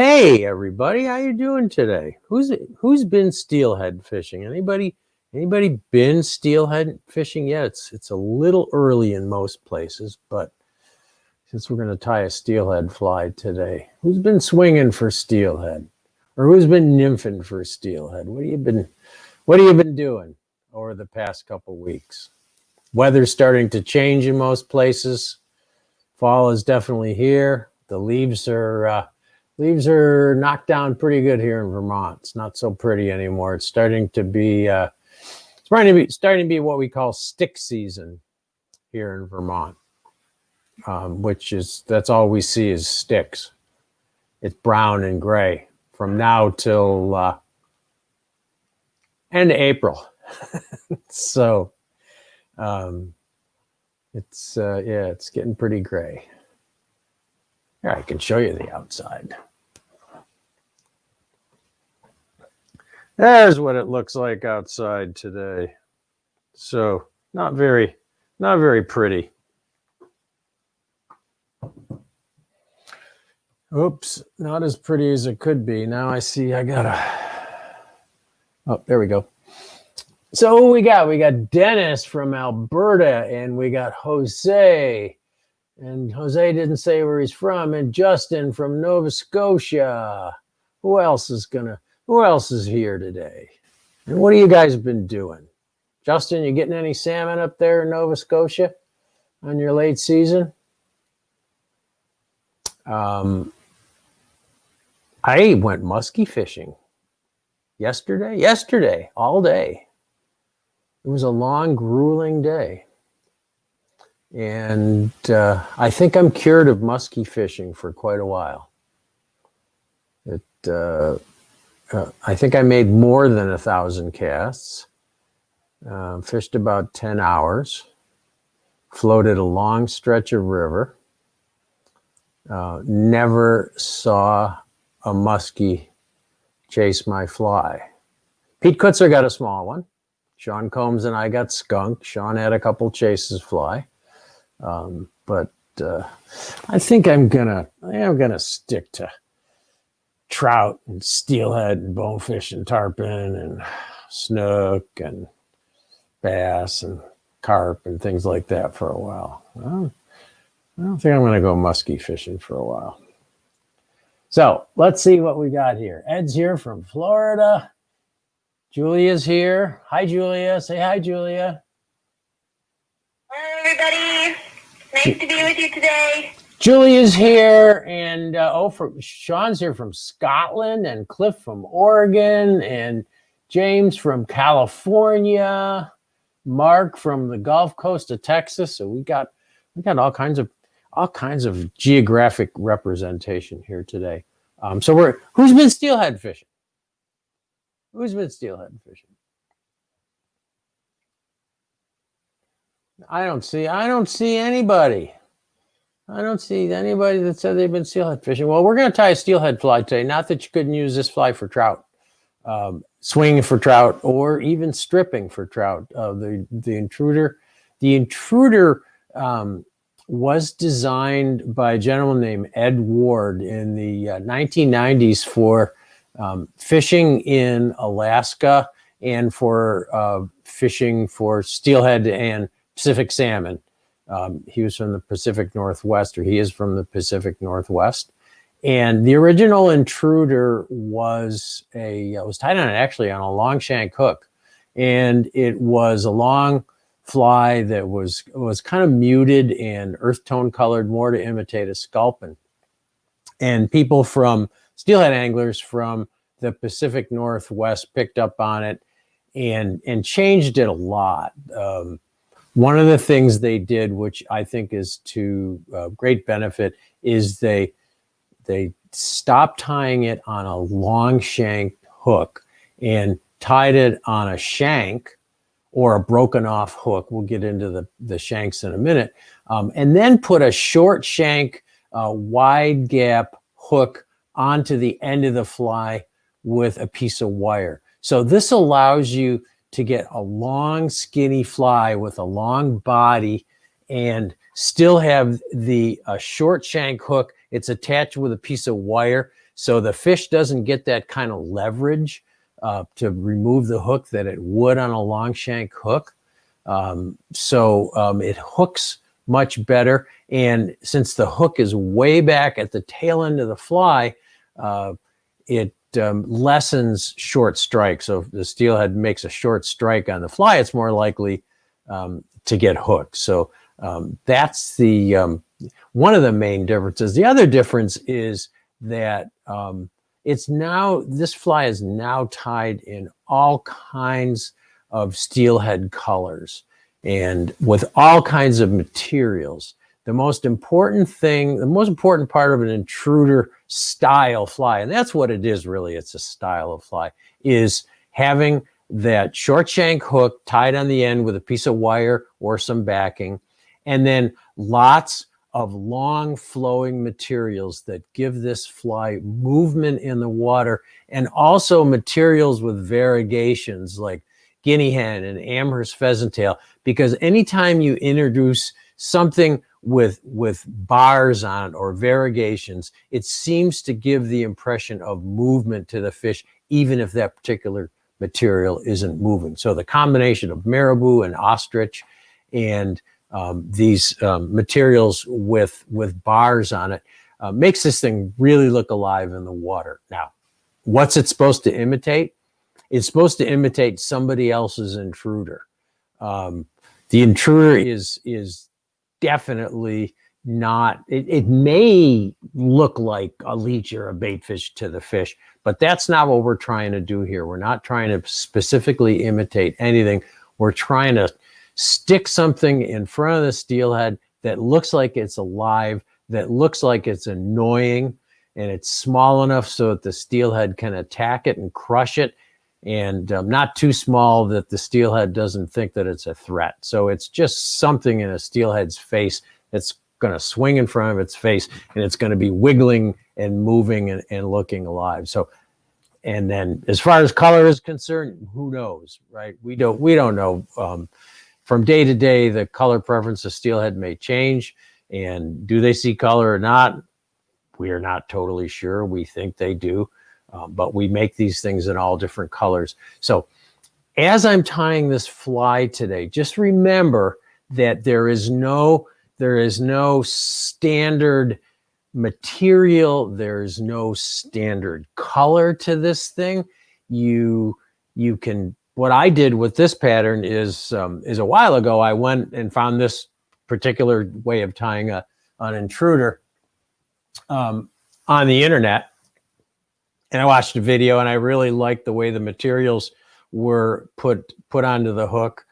Hey everybody, how you doing today? Who's been steelhead fishing? Anybody been steelhead fishing yet? It's a little early in most places, but since we're going to tie a steelhead fly today, who's been swinging for steelhead, or who's been nymphing for steelhead? What have you been doing over the past couple weeks? Weather's starting to change in most places. Fall is definitely here. The leaves are knocked down pretty good here in Vermont. It's not so pretty anymore. It's starting to be what we call stick season here in Vermont, that's all we see is sticks. It's brown and gray from now till end of April. So it's getting pretty gray. Here, I can show you the outside. There's what it looks like outside today. So not very pretty. Oops, not as pretty as it could be. Now I see oh, there we go. So we got Dennis from Alberta, and we got Jose. And Jose didn't say where he's from, and Justin from Nova Scotia. Who else is here today? And what have you guys been doing? Justin, you getting any salmon up there in Nova Scotia on your late season? I went muskie fishing yesterday, all day. It was a long, grueling day. And I think I'm cured of muskie fishing for quite a while. I think I made more than 1,000 casts, fished about 10 hours, floated a long stretch of river, never saw a muskie chase my fly. Pete Kutzer got a small one. Sean Combs and I got skunked. Sean had a couple chases fly. But I think I'm gonna stick to trout and steelhead and bonefish and tarpon and snook and bass and carp and things like that for a while. I don't think I'm gonna go muskie fishing for a while. So let's see what we got here. Ed's here from Florida. Julia's here. Hi, Julia. Say hi, Julia. Hello, everybody. Nice to be with you today. Julia's here, and Sean's here from Scotland, and Cliff from Oregon, and James from California, Mark from the Gulf Coast of Texas. So we got all kinds of geographic representation here today. So who's been steelhead fishing? Who's been steelhead fishing? I don't see anybody. I don't see anybody that said they've been steelhead fishing. Well, we're going to tie a steelhead fly today. Not that you couldn't use this fly for trout, swinging for trout, or even stripping for trout. The Intruder was designed by a gentleman named Ed Ward in the 1990s for fishing in Alaska and for fishing for steelhead and Pacific salmon. He was from the Pacific Northwest, or he is from the Pacific Northwest. And the original Intruder was tied on a long shank hook. And it was a long fly that was kind of muted and earth tone colored, more to imitate a sculpin. And people steelhead anglers from the Pacific Northwest picked up on it and changed it a lot. One of the things they did, which I think is to great benefit, is they stopped tying it on a long shank hook and tied it on a shank or a broken off hook. We'll get into the shanks in a minute. And then put a short shank, wide gap hook onto the end of the fly with a piece of wire. So this allows you to get a long, skinny fly with a long body and still have the short shank hook. It's attached with a piece of wire. So the fish doesn't get that kind of leverage to remove the hook that it would on a long shank hook. It hooks much better. And since the hook is way back at the tail end of the fly, it lessens short strike. So if the steelhead makes a short strike on the fly, it's more likely to get hooked. So that's the one of the main differences. The other difference is that this fly is now tied in all kinds of steelhead colors and with all kinds of materials. The most important part of an intruder style fly, and that's what it is really, it's a style of fly, is having that short shank hook tied on the end with a piece of wire or some backing, and then lots of long flowing materials that give this fly movement in the water, and also materials with variegations like guinea hen and Amherst pheasant tail, because anytime you introduce something with bars on it or variegations, it seems to give the impression of movement to the fish, even if that particular material isn't moving. So the combination of marabou and ostrich and these materials with bars on it makes this thing really look alive in the water. Now, what's it supposed to imitate? It's supposed to imitate somebody else's intruder. The intruder is definitely not, it may look like a leech or a bait fish to the fish, but that's not what we're trying to do here. We're not trying to specifically imitate anything. We're trying to stick something in front of the steelhead that looks like it's alive, that looks like it's annoying, and it's small enough so that the steelhead can attack it and crush it, and not too small that the steelhead doesn't think that it's a threat. So it's just something in a steelhead's face that's going to swing in front of its face, and it's going to be wiggling and moving and looking alive. So, and then as far as color is concerned, who knows, right? We don't know. From day to day, the color preference of steelhead may change, and do they see color or not? We are not totally sure. We think they do. But we make these things in all different colors. So as I'm tying this fly today, just remember that there is no standard material. There's no standard color to this thing. You can, what I did with this pattern is a while ago, I went and found this particular way of tying an intruder on the internet. And I watched a video, and I really liked the way the materials were put onto the hook.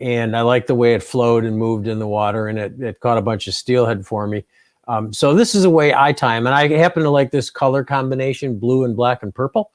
And I liked the way it flowed and moved in the water, and it caught a bunch of steelhead for me. So this is the way I tie them. And I happen to like this color combination, blue and black and purple.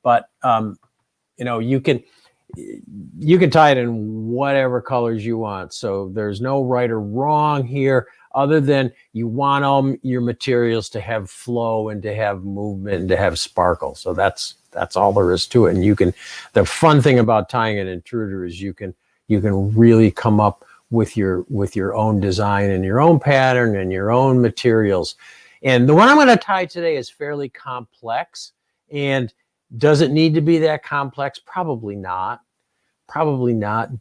But, you can tie it in whatever colors you want. So there's no right or wrong here, other than you want all your materials to have flow and to have movement and to have sparkle. So that's all there is to it. And the fun thing about tying an intruder is you can really come up with your own design and your own pattern and your own materials. And the one I'm going to tie today is fairly complex. And does it need to be that complex? Probably not.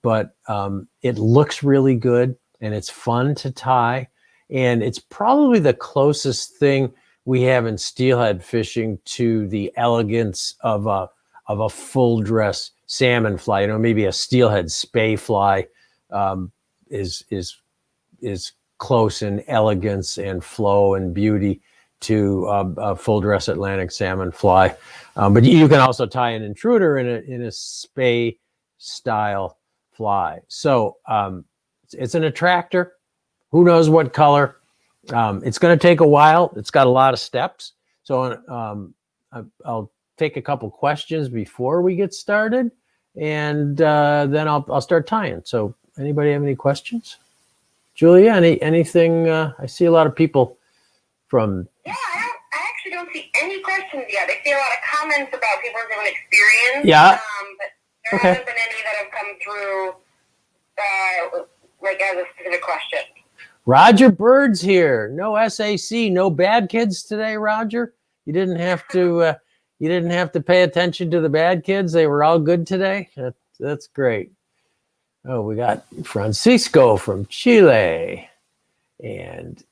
But it looks really good, and it's fun to tie. And it's probably the closest thing we have in steelhead fishing to the elegance of a full dress salmon fly. Maybe a steelhead spay fly is close in elegance and flow and beauty to a full dress Atlantic salmon fly. But you can also tie an intruder in a spay style fly. So it's an attractor. Who knows what color? It's going to take a while. It's got a lot of steps. So I'll take a couple questions before we get started, and then I'll start tying. So anybody have any questions? Julia, anything? I see a lot of people from... Yeah, I actually don't see any questions yet. I see a lot of comments about people's own experience. Yeah. But there haven't been any that have come through as a specific question. Roger Bird's here. No SAC, no bad kids today, Roger. You didn't have to. You didn't have to pay attention to the bad kids. They were all good today. That's great. Oh, we got Francisco from Chile, and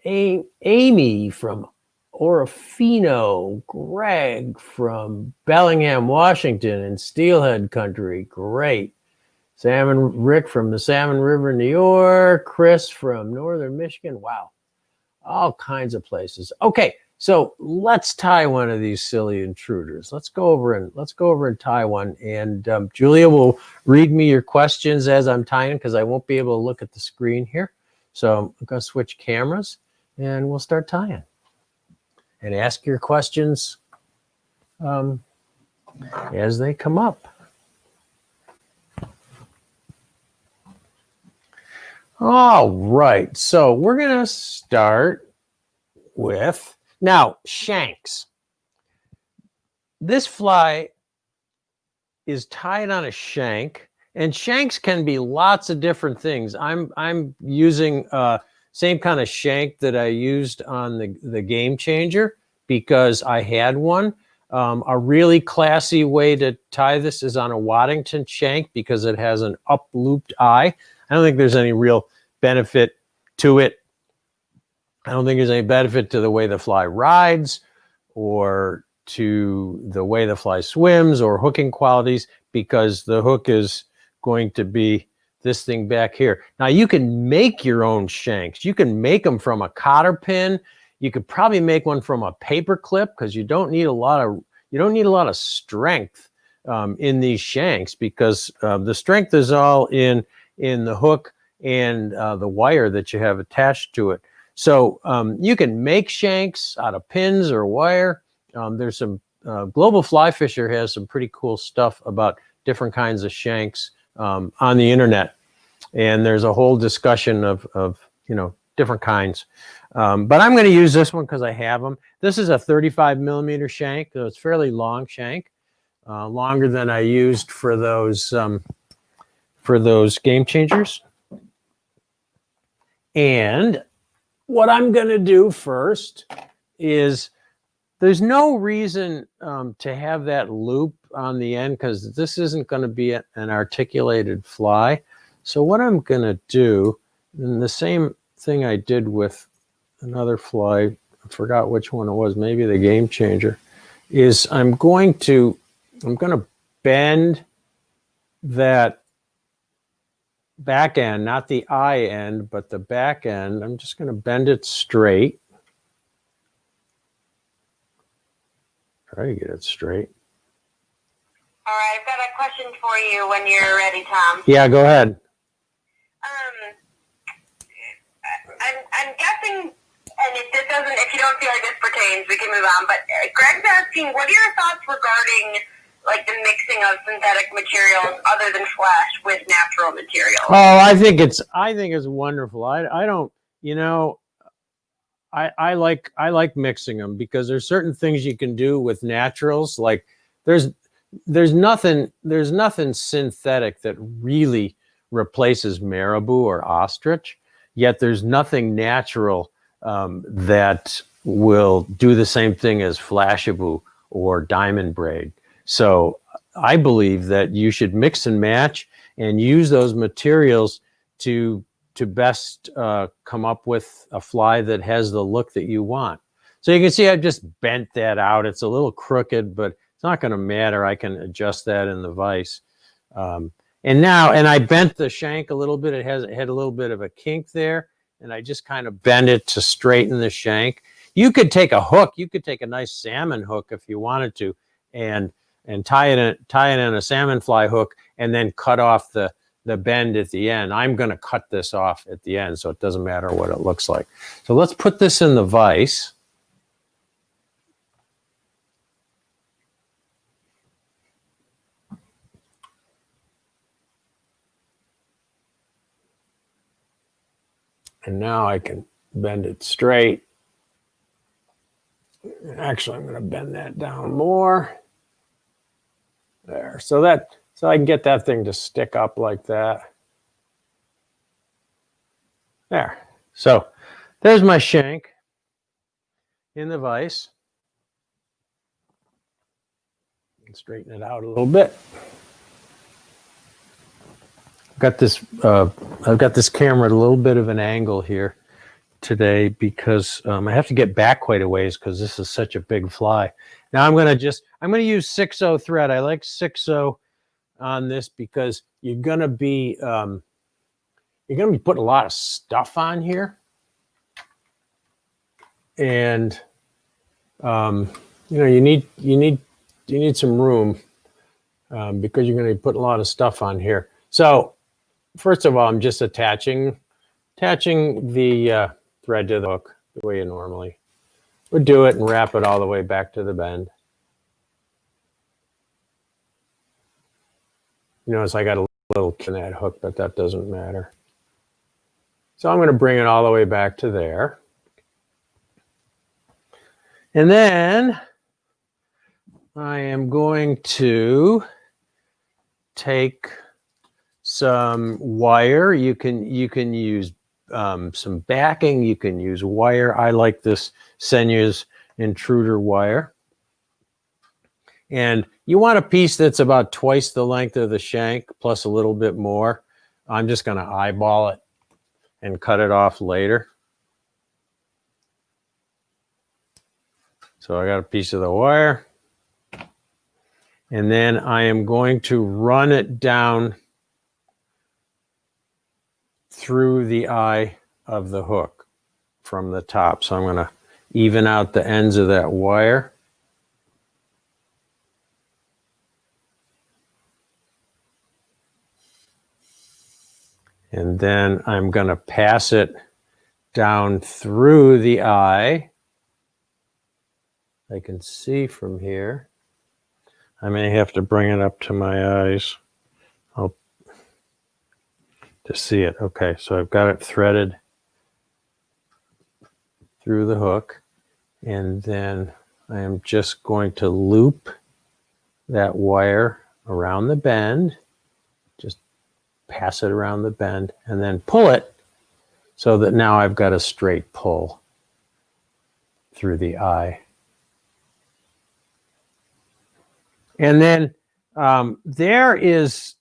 Amy from Orofino, Greg from Bellingham, Washington, and Steelhead Country. Great. Rick from the Salmon River, New York. Chris from Northern Michigan. Wow. All kinds of places. Okay, so let's tie one of these silly intruders. Let's go over and tie one. And Julia will read me your questions as I'm tying, because I won't be able to look at the screen here. So I'm going to switch cameras, and we'll start tying. And ask your questions as they come up. All right, so we're going to start with, now, Shanks. This fly is tied on a shank, and shanks can be lots of different things. I'm using same kind of shank that I used on the Game Changer, because I had one. A really classy way to tie this is on a Waddington shank, because it has an up-looped eye. I don't think there's any real benefit to it. I don't think there's any benefit to the way the fly rides, or to the way the fly swims, or hooking qualities, because the hook is going to be this thing back here. Now, you can make your own shanks. You can make them from a cotter pin. You could probably make one from a paper clip, because you don't need a lot of strength in these shanks, because the strength is all in the hook and the wire that you have attached to it. So you can make shanks out of pins or wire. There's some Global Fly Fisher has some pretty cool stuff about different kinds of shanks on the internet, and there's a whole discussion of different kinds. But I'm going to use this one because I have them. This is a 35 millimeter shank, so it's fairly long shank, longer than I used for those Game Changers. And what I'm going to do first is, there's no reason to have that loop on the end, because this isn't going to be an articulated fly. So what I'm going to do, and the same thing I did with another fly, I forgot which one it was, maybe the Game Changer, is I'm going to bend that back end, not the eye end, but the back end. I'm just going to bend it straight. Try to get it straight. All right, I've got a question for you when you're ready, Tom. Yeah, go ahead. I'm guessing, and if you don't feel like this pertains, we can move on. But Greg's asking, what are your thoughts regarding like the mixing of synthetic materials other than flash with natural materials? Oh, I think it's wonderful. I don't, I like mixing them, because there's certain things you can do with naturals. Like there's nothing synthetic that really replaces marabou or ostrich. Yet there's nothing natural that will do the same thing as flashabou or diamond braid. So I believe that you should mix and match and use those materials to best come up with a fly that has the look that you want. So you can see I've just bent that out. It's a little crooked, but it's not going to matter. I can adjust that in the vise. And I bent the shank a little bit. It had a little bit of a kink there, and I just kind of bent it to straighten the shank. You could take a hook. You could take a nice salmon hook if you wanted to, and tie it in a salmon fly hook, and then cut off the bend at the end. I'm going to cut this off at the end, so it doesn't matter what it looks like. So let's put this in the vise. And now I can bend it straight. Actually, I'm going to bend that down more. There. So I can get that thing to stick up like that. There. So there's my shank in the vise. Straighten it out a little bit. I've got this camera at a little bit of an angle here today because I have to get back quite a ways because this is such a big fly. Now I'm going to use 6/0 thread. I like 6/0 on this because you're going to be putting a lot of stuff on here, and you need some room because you're going to put a lot of stuff on here. So first of all, I'm just attaching the thread to the hook the way you normally would do it and wrap it all the way back to the bend. You notice I got a little kink in that hook, but that doesn't matter. So I'm going to bring it all the way back to there. And then I am going to take some wire. You can use some backing. You can use wire. I like this Senya's Intruder wire. And you want a piece that's about twice the length of the shank plus a little bit more. I'm just going to eyeball it and cut it off later. So I got a piece of the wire. And then I am going to run it down through the eye of the hook from the top. So I'm going to even out the ends of that wire. And then I'm going to pass it down through the eye. I can see from here. I may have to bring it up to my eyes to see it. Okay, so I've got it threaded through the hook, and then I am just going to loop that wire around the bend, just pass it around the bend, and then pull it so that now I've got a straight pull through the eye. And then there is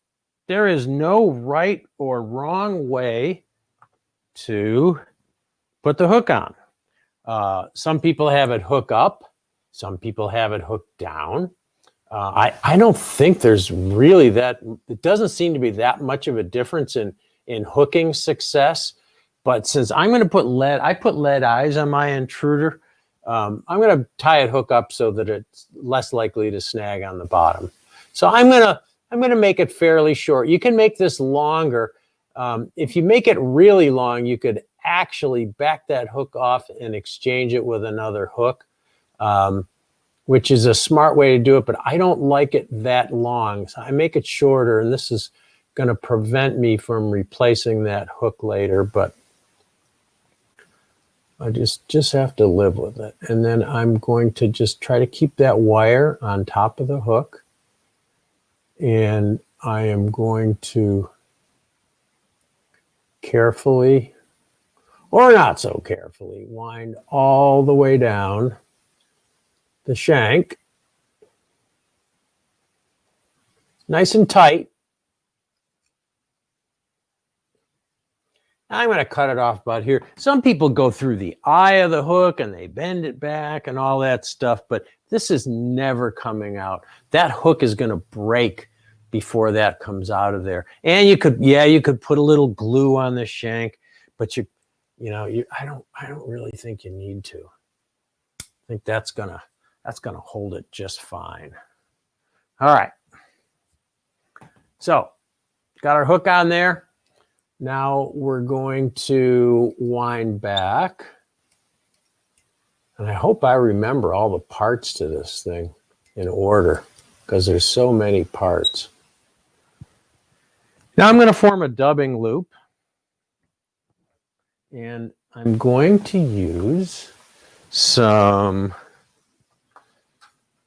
no right or wrong way to put the hook on. Some people have it hook up. Some people have it hooked down. I don't think there's really it doesn't seem to be that much of a difference in hooking success. But since I'm going to put I put lead eyes on my Intruder, I'm going to tie it hook up so that it's less likely to snag on the bottom. So I'm going to make it fairly short. You can make this longer. If you make it really long, you could actually back that hook off and exchange it with another hook, which is a smart way to do it, but I don't like it that long. So I make it shorter, and this is going to prevent me from replacing that hook later, but I just have to live with it. And then I'm going to just try to keep that wire on top of the hook. And I am going to carefully, or not so carefully, wind all the way down the shank. Nice and tight. I'm going to cut it off about here. Some people go through the eye of the hook and they bend it back and all that stuff, but this is never coming out. That hook is going to break before that comes out of there. And you could put a little glue on the shank, but I don't really think you need to. I think that's gonna hold it just fine. All right. So got our hook on there. Now we're going to wind back. And I hope I remember all the parts to this thing in order because there's so many parts. Now I'm going to form a dubbing loop. And I'm going to use some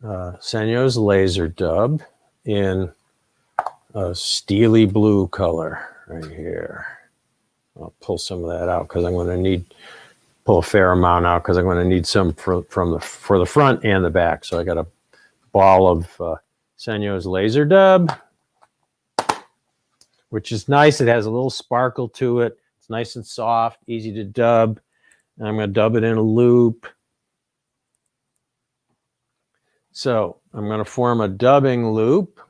Senya's laser dub in a steely blue color right here. I'll pull some of that out because I'm going to pull a fair amount out because I'm going to need some for the front and the back. So I got a ball of Senyo's laser dub, which is nice. It has a little sparkle to it. It's nice and soft, easy to dub. And I'm going to dub it in a loop. So I'm going to form a dubbing loop.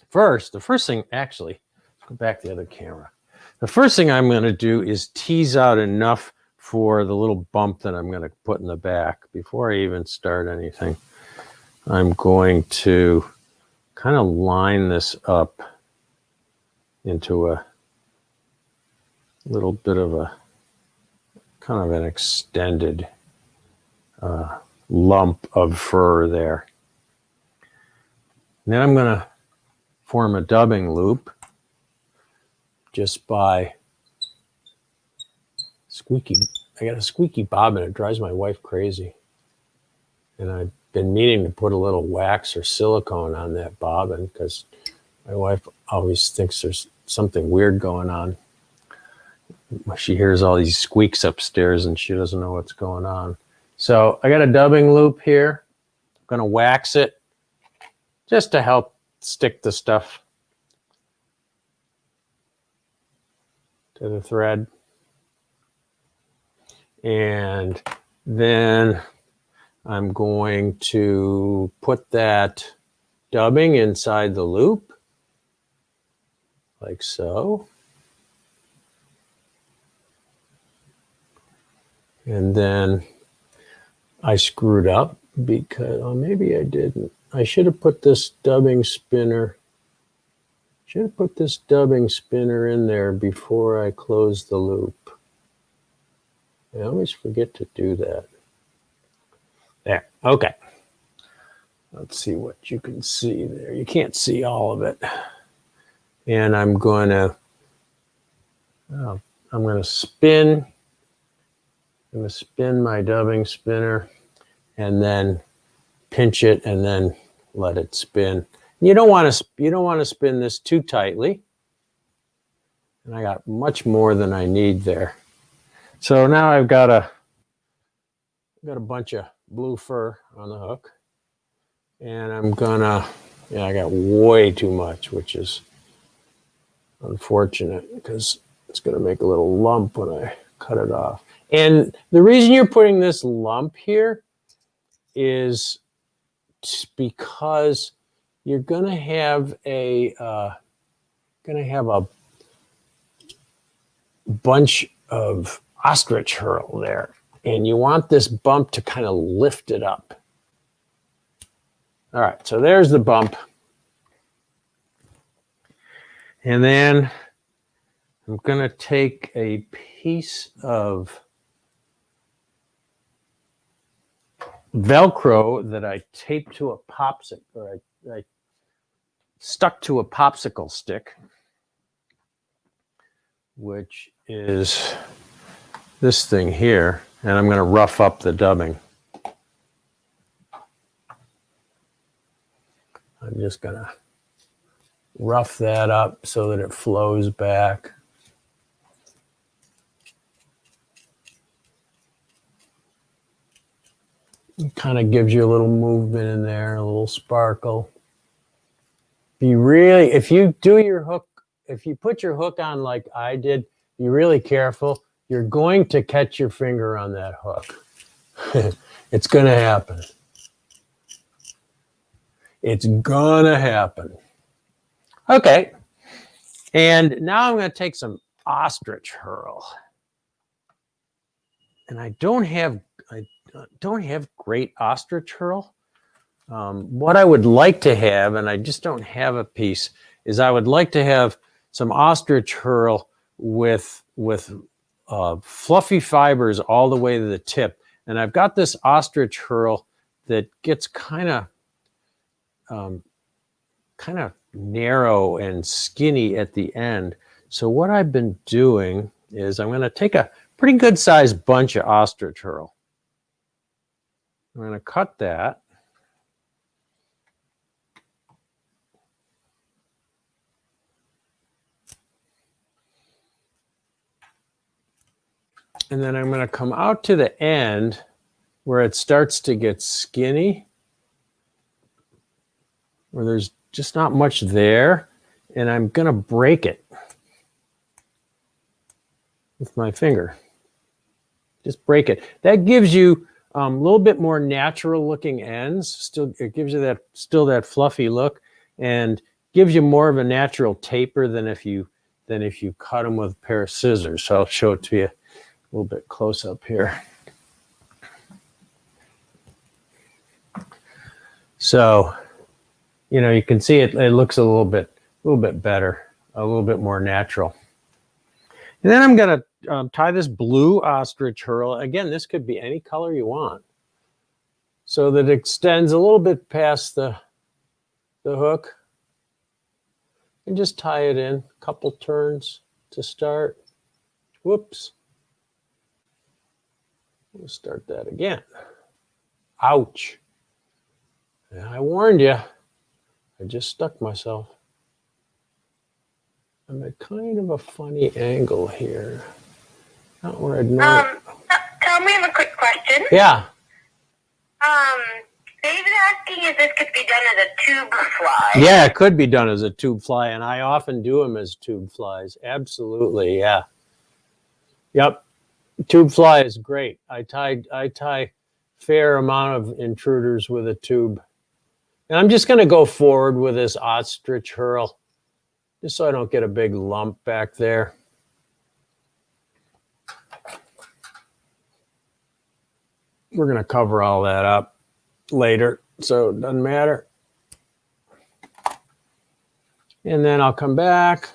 The first thing, actually, let's go back to the other camera. The first thing I'm going to do is tease out enough for the little bump that I'm going to put in the back. Before I even start anything, I'm going to kind of line this up into a little bit of a kind of an extended lump of fur there. And then I'm going to form a dubbing loop just by squeaky. I got a squeaky bobbin. It drives my wife crazy. And I've been meaning to put a little wax or silicone on that bobbin because my wife always thinks there's something weird going on. She hears all these squeaks upstairs and she doesn't know what's going on. So I got a dubbing loop here. I'm going to wax it just to help stick the stuff to the thread. And then I'm going to put that dubbing inside the loop, like so. And then I screwed up because, oh, maybe I didn't. I should have put this dubbing spinner in there before I closed the loop. I always forget to do that. There, okay. Let's see what you can see there. You can't see all of it. And I'm going to spin. I'm going to spin my dubbing spinner and then pinch it and then let it spin. You don't want to spin this too tightly. And I got much more than I need there. So now I've got a bunch of blue fur on the hook. And I'm gonna, I got way too much, which is unfortunate because it's gonna make a little lump when I cut it off. And the reason you're putting this lump here is because you're gonna have a bunch of ostrich hurl there, and you want this bump to kind of lift it up. All right, so there's the bump. And then I'm going to take a piece of Velcro that I taped to a popsicle, or I stuck to a popsicle stick, which is this thing here, and I'm going to rough up the dubbing. I'm just going to rough that up so that it flows back. It kind of gives you a little movement in there, a little sparkle. If you do your hook, if you put your hook on like I did, be really careful. You're going to catch your finger on that hook. It's going to happen. It's going to happen. Okay. And now I'm going to take some ostrich hurl. And I don't have great ostrich hurl. What I would like to have, and I just don't have a piece, is I would like to have some ostrich hurl with fluffy fibers all the way to the tip. And I've got this ostrich hurl that gets kind of narrow and skinny at the end. So what I've been doing is I'm going to take a pretty good sized bunch of ostrich hurl. I'm going to cut that. And then I'm going to come out to the end where it starts to get skinny. where there's just not much there, and I'm going to break it with my finger. Just break it. That gives you a little bit more natural looking ends. Still, it gives you that fluffy look, and gives you more of a natural taper than if you cut them with a pair of scissors. So I'll show it to you a little bit close up here. So, you know, you can see it looks a little bit better, a little bit more natural. And then I'm going to tie this blue ostrich hurl. Again, this could be any color you want, so that it extends a little bit past the hook. And just tie it in a couple turns to start. Whoops. We'll start that again. Ouch. Yeah, I warned you. I just stuck myself. I'm at kind of a funny angle here. Not where I'd know. Tom, we have a quick question. Yeah. David asking if this could be done as a tube fly. Yeah, it could be done as a tube fly, and I often do them as tube flies. Absolutely, yeah. Yep, tube fly is great. I tie fair amount of intruders with a tube. And I'm just going to go forward with this ostrich hurl, just so I don't get a big lump back there. We're going to cover all that up later, so it doesn't matter. And then I'll come back.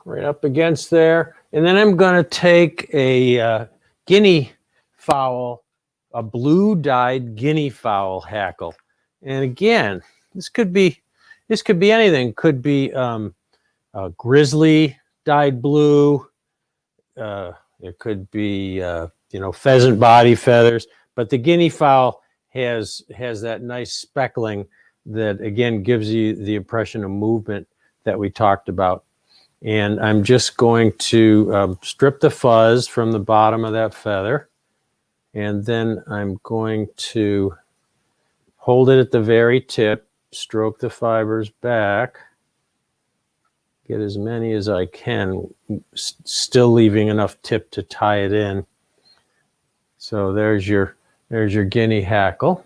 Right up against there. And then I'm going to take a guinea fowl, a blue dyed guinea fowl hackle. And again, this could be anything. Could be a grizzly dyed blue. It could be you know, pheasant body feathers. But the guinea fowl has that nice speckling that again gives you the impression of movement that we talked about. And I'm just going to strip the fuzz from the bottom of that feather. And then I'm going to hold it at the very tip, stroke the fibers back, get as many as I can, still leaving enough tip to tie it in. So there's your guinea hackle.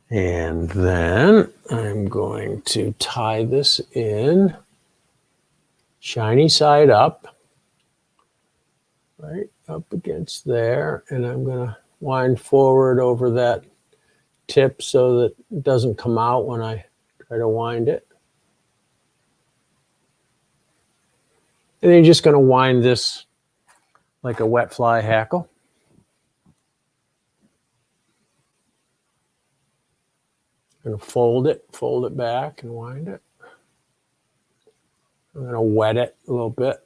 And then I'm going to tie this in shiny side up, right up against there. And I'm going to wind forward over that tip so that it doesn't come out when I try to wind it. And then you're just going to wind this like a wet fly hackle. I'm going to fold it back and wind it. I'm going to wet it a little bit.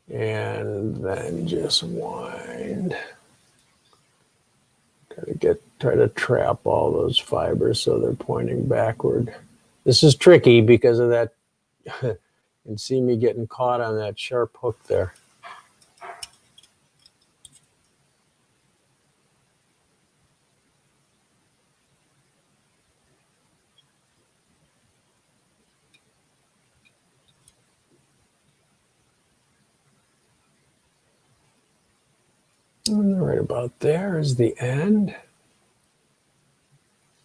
And then just wind. Try to trap all those fibers so they're pointing backward. This is tricky because of that. You can see me getting caught on that sharp hook there. And right about there is the end.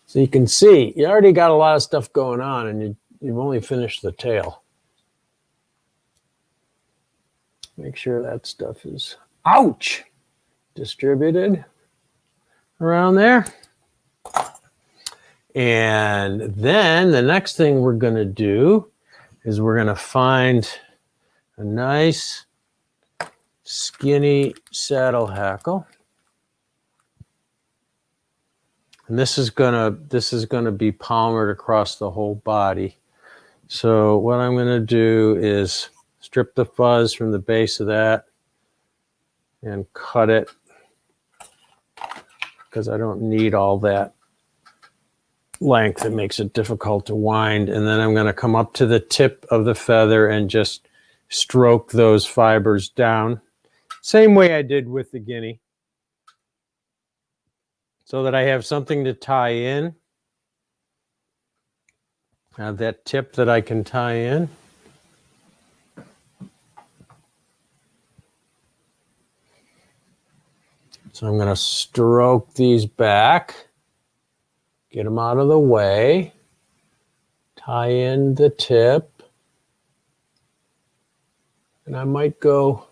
So you can see, you already got a lot of stuff going on and you've only finished the tail. Make sure that stuff is, ouch, distributed around there. And then the next thing we're going to do is we're going to find a nice skinny saddle hackle. And this is gonna be palmered across the whole body. So what I'm gonna do is strip the fuzz from the base of that and cut it, because I don't need all that length. It makes it difficult to wind. And then I'm gonna come up to the tip of the feather and just stroke those fibers down. Same way I did with the guinea, so that I have something to tie in. I have that tip that I can tie in. So I'm going to stroke these back, get them out of the way, tie in the tip, and I might go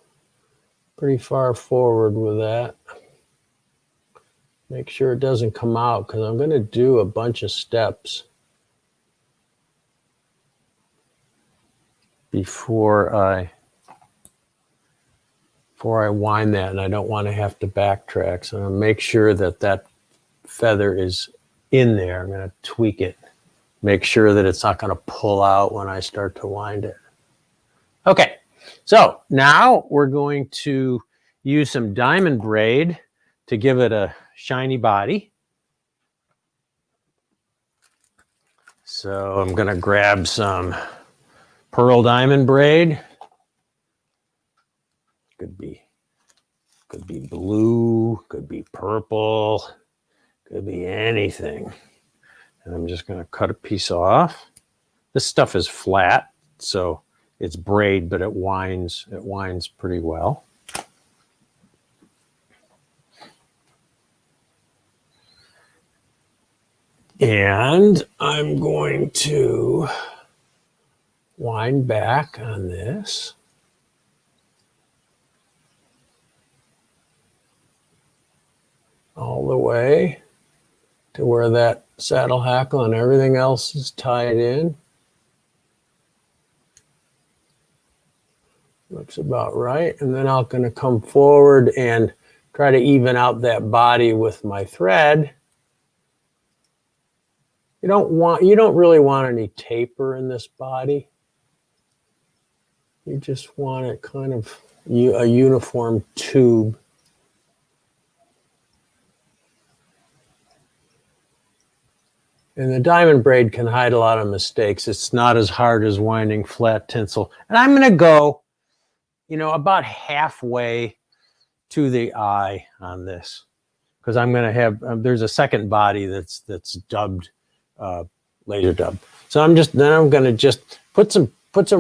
pretty far forward with that. Make sure it doesn't come out because I'm going to do a bunch of steps before I wind that, and I don't want to have to backtrack. So I'm going to make sure that that feather is in there. I'm going to tweak it, make sure that it's not going to pull out when I start to wind it. Okay, so now we're going to use some diamond braid to give it a shiny body. So I'm going to grab some pearl diamond braid. Could be blue, could be purple, could be anything. And I'm just going to cut a piece off. This stuff is flat, so it's braid, but it winds pretty well. And I'm going to wind back on this. All the way to where that saddle hackle and everything else is tied in. Looks about right. And then I'm going to come forward and try to even out that body with my thread. You don't really want any taper in this body. You just want it kind of a uniform tube. And the diamond braid can hide a lot of mistakes. It's not as hard as winding flat tinsel. And I'm going to go, about halfway to the eye on this, because I'm going to have, there's a second body that's dubbed laser dub. So I'm going to just put some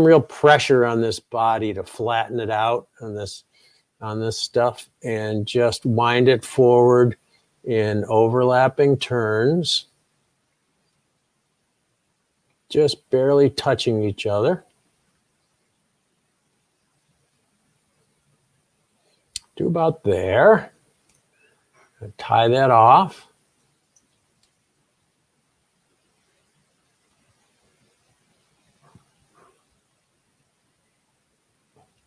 real pressure on this body to flatten it out on this stuff, and just wind it forward in overlapping turns, just barely touching each other. To about there. Tie that off.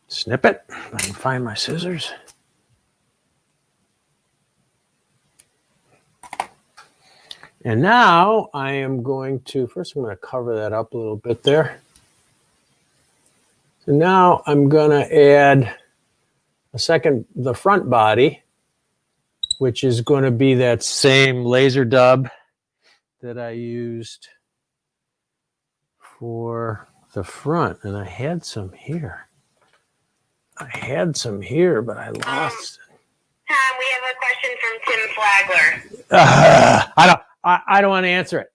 Snip it. I can find my scissors. And now I am going to, first I'm going to cover that up a little bit there. So now I'm going to add the front body, which is going to be that same laser dub that I used for the front. And I had some here. But I lost it. Tom, we have a question from Tim Flagler. I don't want to answer it.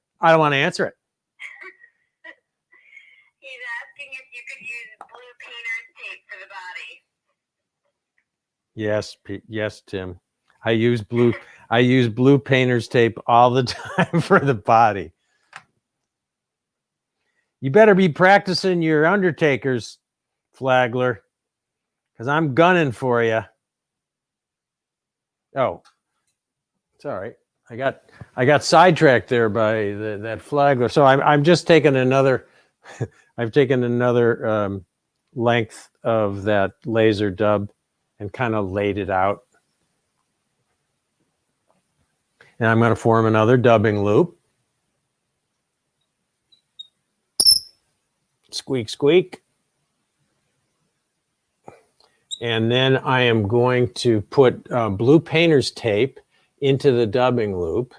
He's asking if you could use blue painter's tape for the body. Yes, Tim. I use blue painter's tape all the time for the body. You better be practicing your undertakers, Flagler, because I'm gunning for you. Oh, it's all right. I got sidetracked there by that Flagler. So I'm just taking another. I've taken another length of that laser dub and kind of laid it out. And I'm going to form another dubbing loop. Squeak, squeak. And then I am going to put blue painter's tape into the dubbing loop.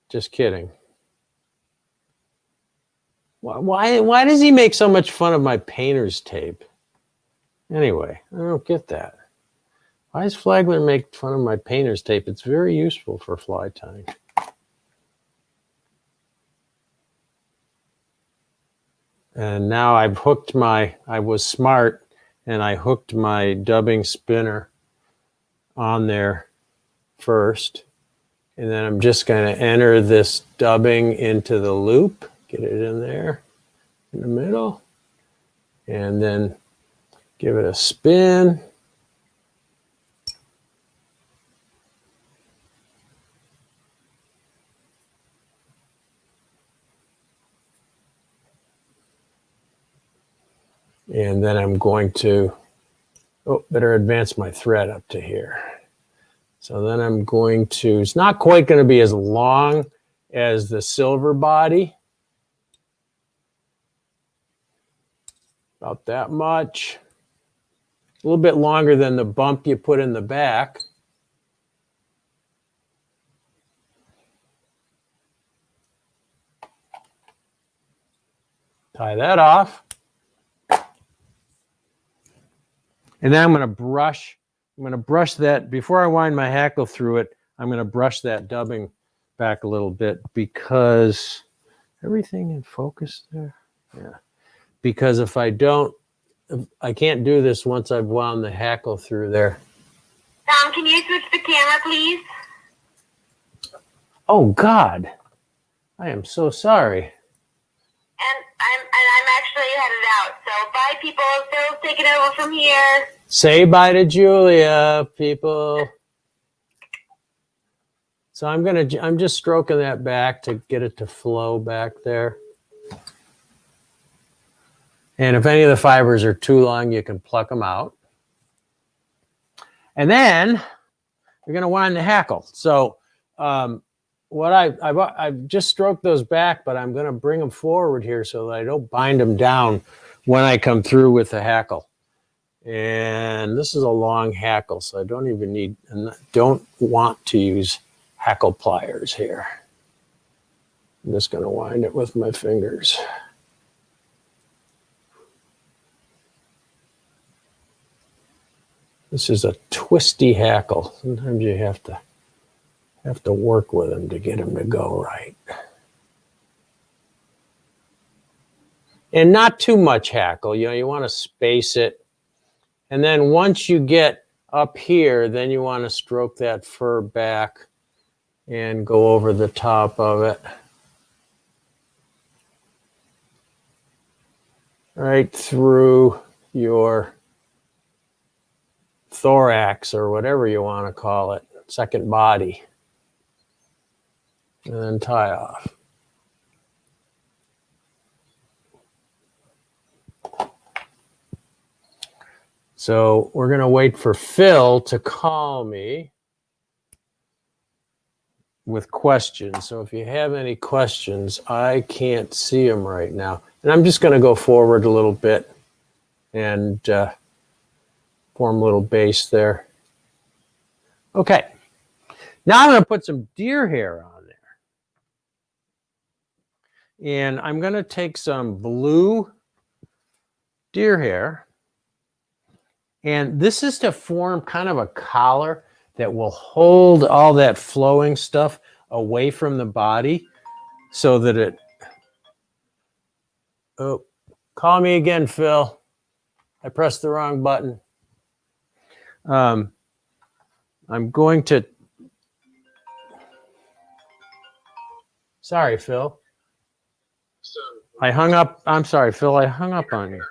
Just kidding. Why does he make so much fun of my painter's tape? Anyway, I don't get that. Why does Flagler make fun of my painter's tape? It's very useful for fly tying. And now I've hooked I was smart, and I hooked my dubbing spinner on there first. And then I'm just going to enter this dubbing into the loop, get it in there in the middle, and then give it a spin. And then I'm going to, better advance my thread up to here. So then I'm going to, it's not quite going to be as long as the silver body. About that much. A little bit longer than the bump you put in the back. Tie that off. And then I'm going to brush that, before I wind my hackle through it, I'm going to brush that dubbing back a little bit, because everything in focus there. Yeah. Because if I don't, I can't do this once I've wound the hackle through there. Tom, can you switch the camera, please? Oh, God. I am so sorry. And I'm actually headed out. So bye, people. Phil's taking over from here. Say bye to Julia, people. So I'm just stroking that back to get it to flow back there. And if any of the fibers are too long, you can pluck them out. And then you're going to wind the hackle. So what I've just stroked those back, but I'm going to bring them forward here so that I don't bind them down when I come through with the hackle. And this is a long hackle, so I don't even need, and don't want to use hackle pliers here. I'm just going to wind it with my fingers. This is a twisty hackle. Sometimes you have to work with them to get them to go right. And not too much hackle. You know, you want to space it. And then once you get up here, then you want to stroke that fur back and go over the top of it. Right through your thorax, or whatever you want to call it, second body. And then tie off. So we're going to wait for Phil to call me with questions. So if you have any questions, I can't see them right now. And I'm just going to go forward a little bit and form a little base there. Okay. Now I'm going to put some deer hair on there. And I'm going to take some blue deer hair. And this is to form kind of a collar that will hold all that flowing stuff away from the body so that it... Oh, call me again, Phil. I pressed the wrong button. I'm going to... Sorry, Phil. I hung up. I'm sorry, Phil. I hung up on you.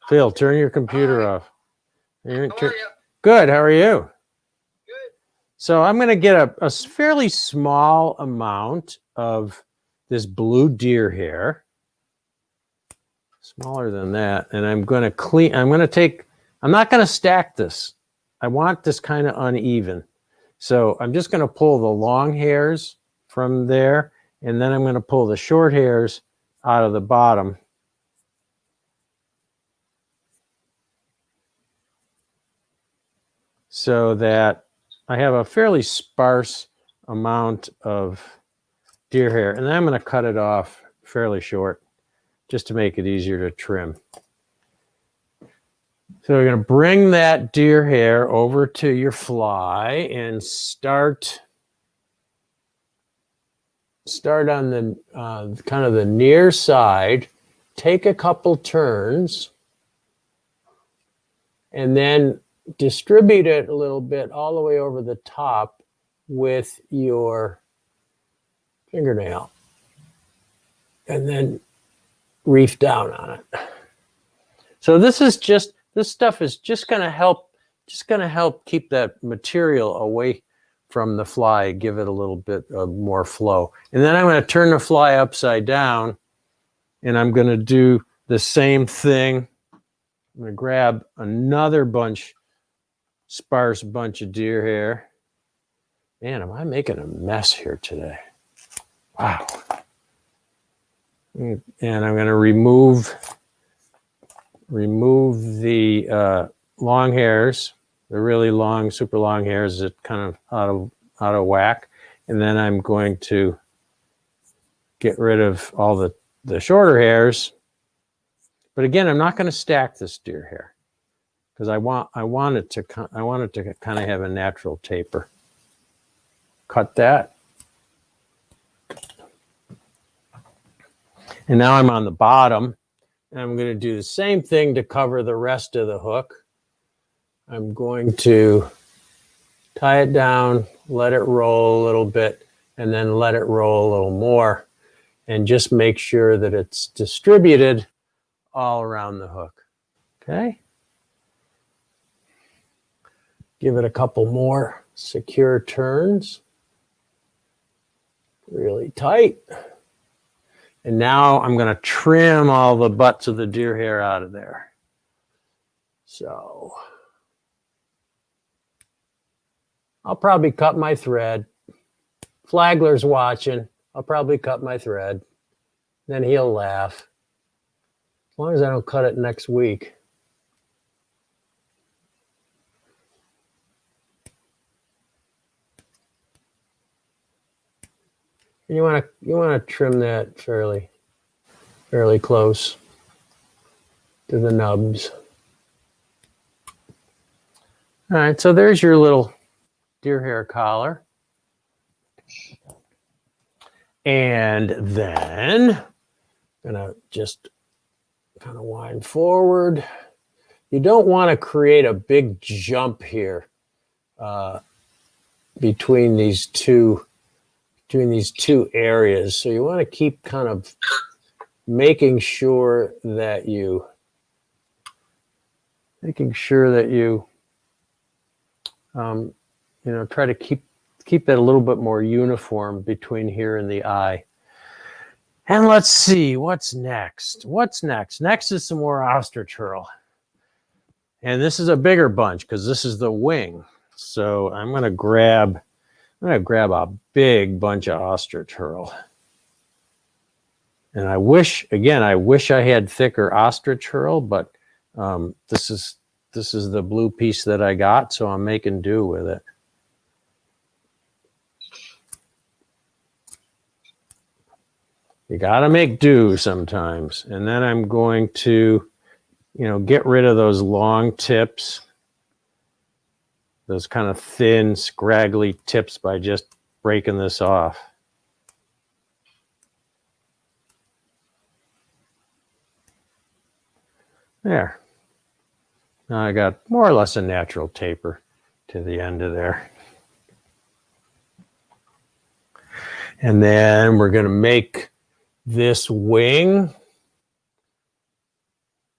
Phil, turn your computer off. How are you? Good. How are you? Good. So I'm going to get a fairly small amount of this blue deer hair. Smaller than that. And I'm going to clean. I'm not going to stack this. I want this kind of uneven. So I'm just going to pull the long hairs from there. And then I'm going to pull the short hairs out of the bottom. So that I have a fairly sparse amount of deer hair. And then I'm going to cut it off fairly short. just to make it easier to trim. So we're going to bring that deer hair over to your fly and start on the kind of the near side. Take a couple turns and then distribute it a little bit all the way over the top with your fingernail, and then reef down on it. So this stuff is just going to help keep that material away from the fly, give it a little bit of more flow. And then I'm going to turn the fly upside down, and I'm going to do the same thing. I'm going to grab another sparse bunch of deer hair. Man, am I making a mess here today? Wow. And I'm going to remove the long hairs, the really long, super long hairs that kind of out of whack. And then I'm going to get rid of all the shorter hairs. But again, I'm not going to stack this deer hair because I want it to kind of have a natural taper. Cut that. And now I'm on the bottom, and I'm going to do the same thing to cover the rest of the hook. I'm going to tie it down, let it roll a little bit, and then let it roll a little more, and just make sure that it's distributed all around the hook. Okay? Give it a couple more secure turns. Really tight. And now I'm going to trim all the butts of the deer hair out of there. So I'll probably cut my thread. Flagler's watching. I'll probably cut my thread. Then he'll laugh. As long as I don't cut it next week. You want to trim that fairly close to the nubs. All right, so there's your little deer hair collar. And then I'm gonna just kind of wind forward. You don't want to create a big jump here between these two areas. So you want to keep kind of making sure that you try to keep that a little bit more uniform between here and the eye. And let's see, what's next? Next is some more ostrich hurl. And this is a bigger bunch because this is the wing. So I'm going to grab a big bunch of ostrich hurl. And I wish I had thicker ostrich hurl, but this is the blue piece that I got, so I'm making do with it. You got to make do sometimes. And then I'm going to, get rid of those long tips, those kind of thin, scraggly tips by just breaking this off. There. Now I got more or less a natural taper to the end of there. And then we're going to make this wing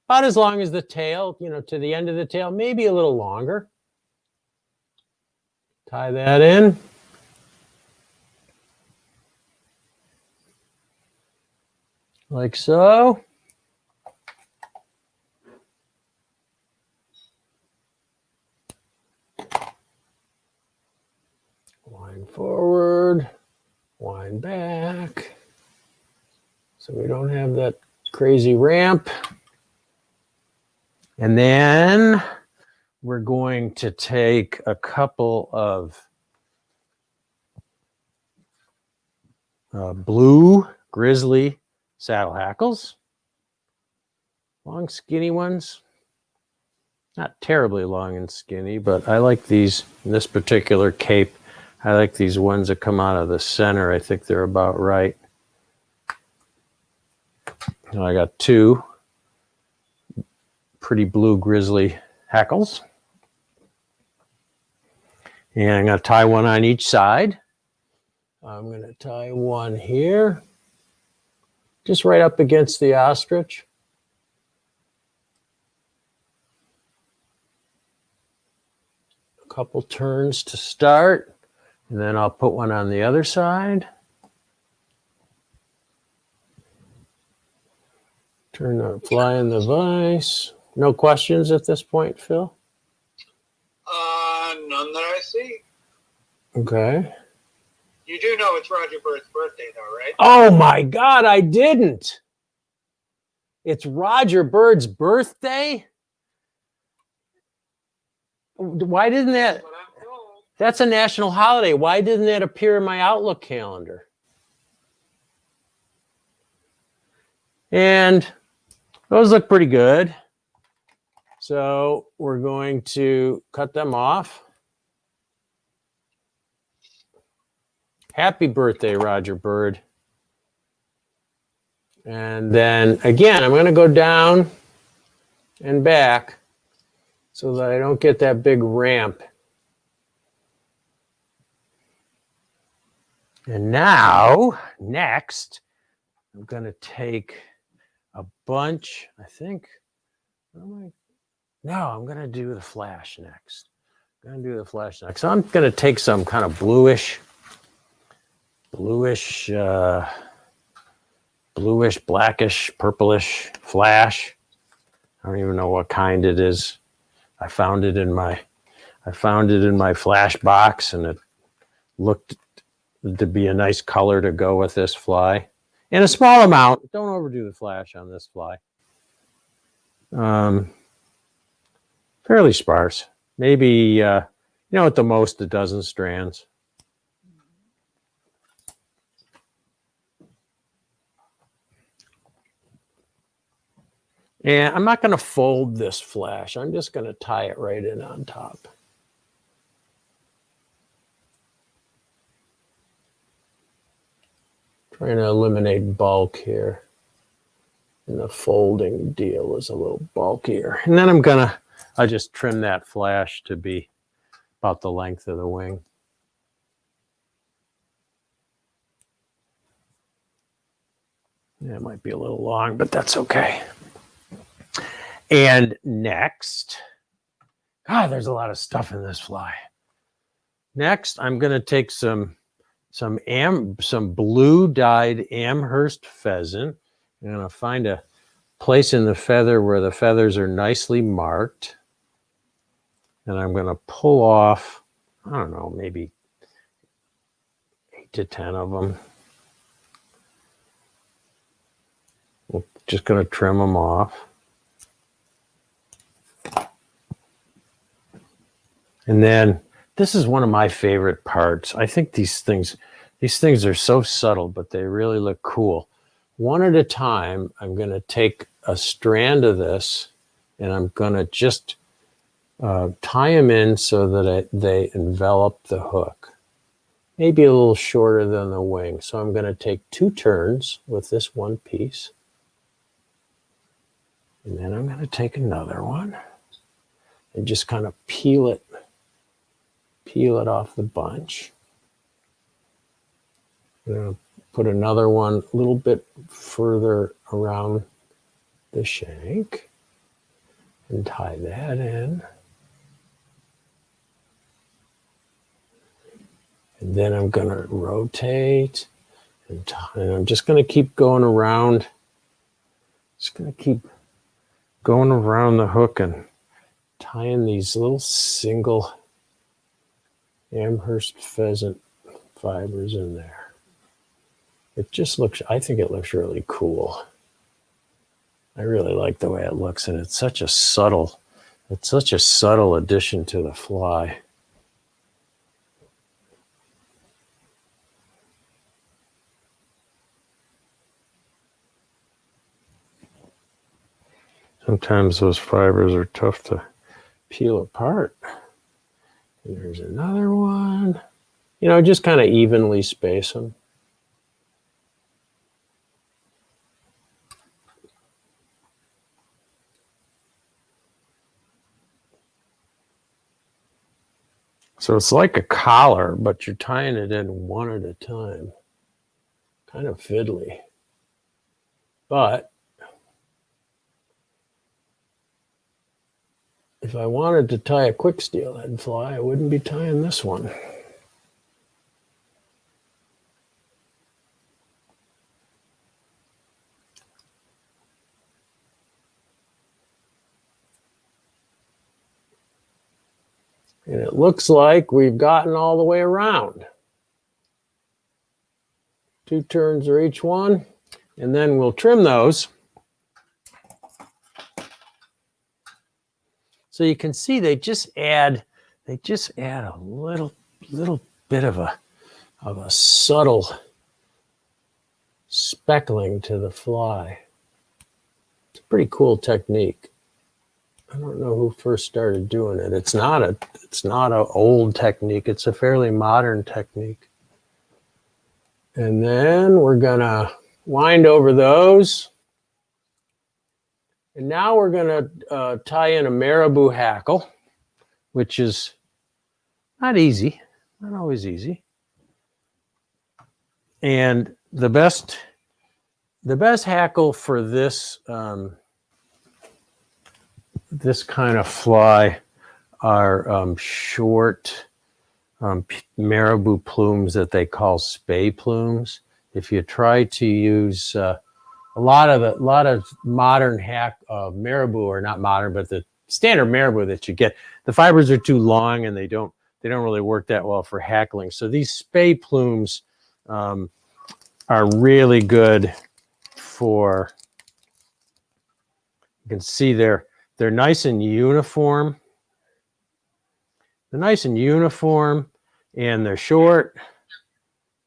about as long as the tail, to the end of the tail, maybe a little longer. Tie that in. Like so. Wind forward, wind back. So we don't have that crazy ramp. And then we're going to take a couple of blue grizzly saddle hackles. Long skinny ones. Not terribly long and skinny, but I like these, in this particular cape, I like these ones that come out of the center. I think they're about right. And I got 2 pretty blue grizzly hackles. And I'm going to tie one on each side. I'm going to tie one here, just right up against the ostrich. A couple turns to start, and then I'll put one on the other side. Turn the fly in the vise. No questions at this point, Phil? None that I see. Okay. You do know it's Roger Bird's birthday, though, right? Oh my God, I didn't. It's Roger Bird's birthday? Why didn't that? That's what I'm told. That's a national holiday. Why didn't that appear in my Outlook calendar? And those look pretty good. So we're going to cut them off. Happy birthday, Roger Bird. And then again, I'm going to go down and back so that I don't get that big ramp. And now, next, I'm going to take a bunch, I think. No, I'm going to do the flash next. So I'm going to take some kind of bluish, blackish, purplish flash. I don't even know what kind it is. I found it in my flash box, and it looked to be a nice color to go with this fly. In a small amount. Don't overdo the flash on this fly. Fairly sparse. Maybe, at the most, a dozen strands. And I'm not going to fold this flash. I'm just going to tie it right in on top. Trying to eliminate bulk here. And the folding deal is a little bulkier. And then I'll just trim that flash to be about the length of the wing. Yeah, it might be a little long, but that's okay. And next, there's a lot of stuff in this fly. Next, I'm going to take some blue dyed Amherst pheasant. I'm going to find a place in the feather where the feathers are nicely marked. And I'm going to pull off, I don't know, maybe 8 to 10 of them. We're just going to trim them off. And then this is one of my favorite parts. I think these things are so subtle, but they really look cool. One at a time, I'm going to take a strand of this and I'm going to just tie them in so that they envelop the hook. Maybe a little shorter than the wing. So I'm going to take 2 turns with this one piece. And then I'm going to take another one and just kind of peel it off the bunch. I'm going to put another one a little bit further around the shank and tie that in. And then I'm going to rotate and I'm just going to keep going around. Just going to keep going around the hook and tying these little single Amherst pheasant fibers in there. It just looks, I think it looks really cool. I really like the way it looks, and it's such a subtle addition to the fly. Sometimes those fibers are tough to peel apart. And there's another one. You know, just kind of evenly space them. So it's like a collar, but you're tying it in one at a time. Kind of fiddly. But if I wanted to tie a quick steelhead fly, I wouldn't be tying this one. And it looks like we've gotten all the way around. 2 turns or each one, and then we'll trim those. So you can see they just add a little bit of a subtle speckling to the fly. It's a pretty cool technique. I don't know who first started doing it. It's not an old technique. It's a fairly modern technique. And then we're gonna wind over those. And now we're gonna tie in a Marabou hackle, which is not easy, not always easy. And the best hackle for this this kind of fly are short marabou plumes that they call spay plumes. If you try to use a lot of modern marabou, or not modern, but the standard marabou that you get, the fibers are too long and they don't really work that well for hackling. So these spay plumes are really good for. You can see they're nice and uniform. They're nice and uniform, and they're short.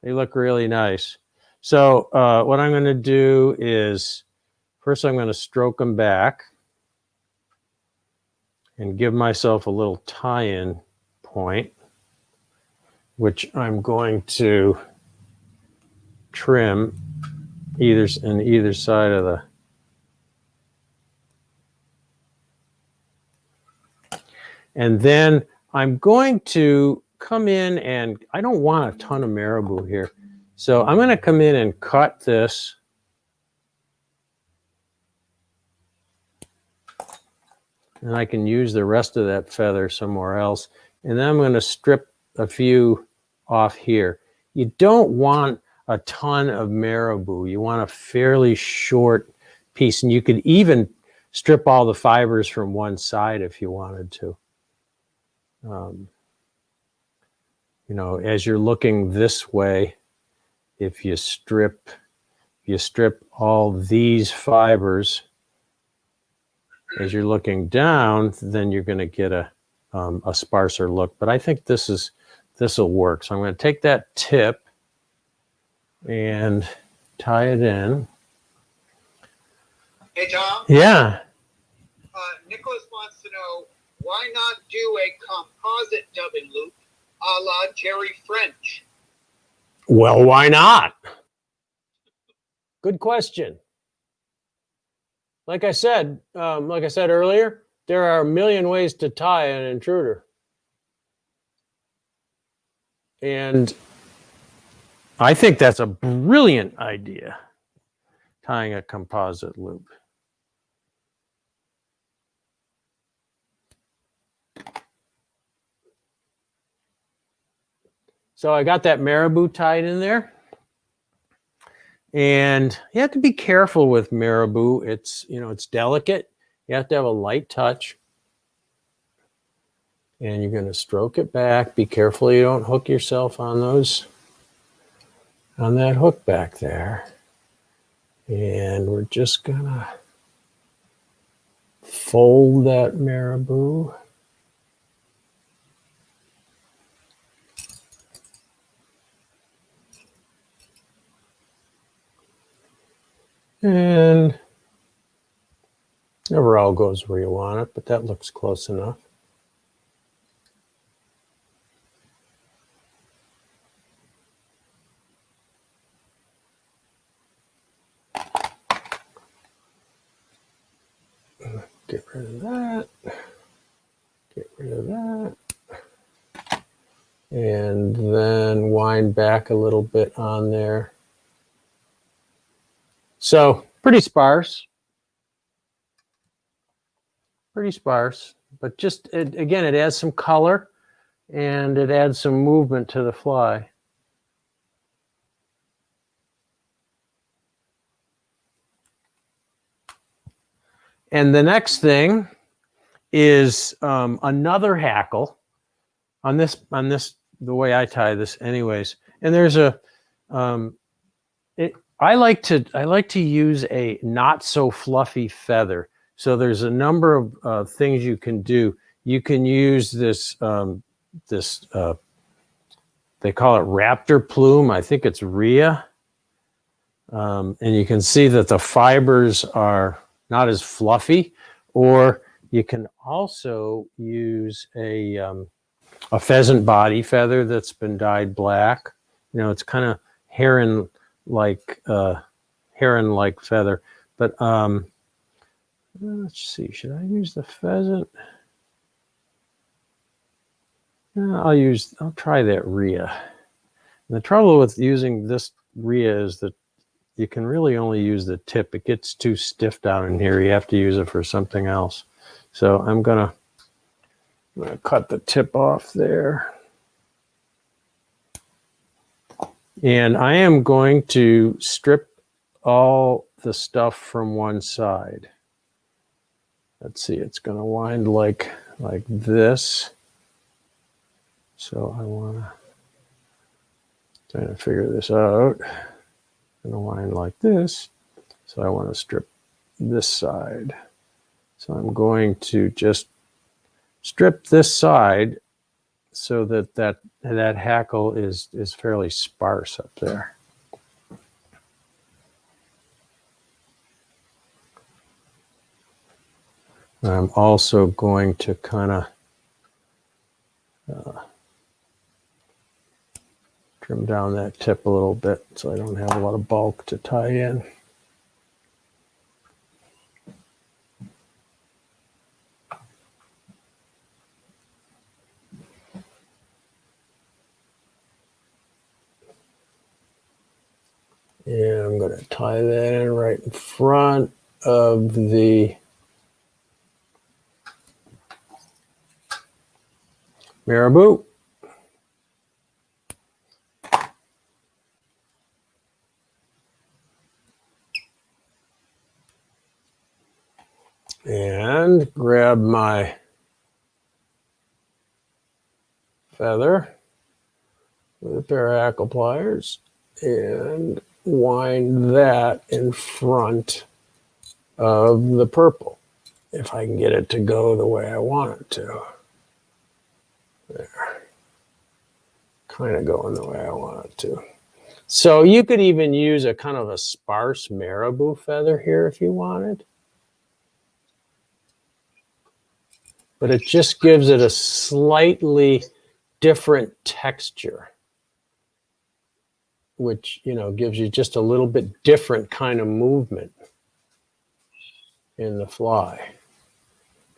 They look really nice. So what I'm going to do is, first I'm going to stroke them back and give myself a little tie-in point, which I'm going to trim either side of the. And then I'm going to come in, and I don't want a ton of marabou here. So I'm going to come in and cut this. And I can use the rest of that feather somewhere else. And then I'm going to strip a few off here. You don't want a ton of marabou. You want a fairly short piece. And you could even strip all the fibers from one side if you wanted to. You know, as you're looking this way, if you strip all these fibers, as you're looking down, then you're going to get a sparser look. But I think this will work. So I'm going to take that tip and tie it in. Hey, Tom? Yeah. Nicholas wants to know, why not do a composite dubbing loop a la Jerry French? Well, why not? Good question. Like I said earlier, there are a million ways to tie an intruder. And I think that's a brilliant idea, tying a composite loop. So I got that marabou tied in there. And you have to be careful with marabou. It's delicate. You have to have a light touch. And you're going to stroke it back. Be careful you don't hook yourself on that hook back there. And we're just going to fold that marabou. And Never all goes where you want it, but that looks close enough. Get rid of that. Get rid of that. And then wind back a little bit on there. So pretty sparse. Pretty sparse, but just, again, it adds some color and it adds some movement to the fly. And the next thing is another hackle on this, the way I tie this anyways. And there's a, I like to use a not so fluffy feather. So there's a number of things you can do. You can use this, they call it raptor plume. I think it's rhea. And you can see that the fibers are not as fluffy. Or you can also use a pheasant body feather that's been dyed black. You know, it's kind of heron-like feather. But let's see, should I use the pheasant? I'll try that rhea. And the trouble with using this rhea is that you can really only use the tip. It gets too stiff down in here. You have to use it for something else. So I'm gonna cut the tip off there. And I am going to strip all the stuff from one side. Let's see, it's going to wind like this. So I want to figure this out. Going to wind like this. So I want to strip this side. So I'm going to just strip this side so that hackle is fairly sparse up there. I'm also going to kind of trim down that tip a little bit so I don't have a lot of bulk to tie in. And I'm going to tie that in right in front of the Marabou. And grab my feather with a pair of hackle pliers and wind that in front of the purple, if I can get it to go the way I want it to. There. Kind of going the way I want it to. So you could even use a kind of a sparse marabou feather here if you wanted. But it just gives it a slightly different texture, which, you know, gives you just a little bit different kind of movement in the fly.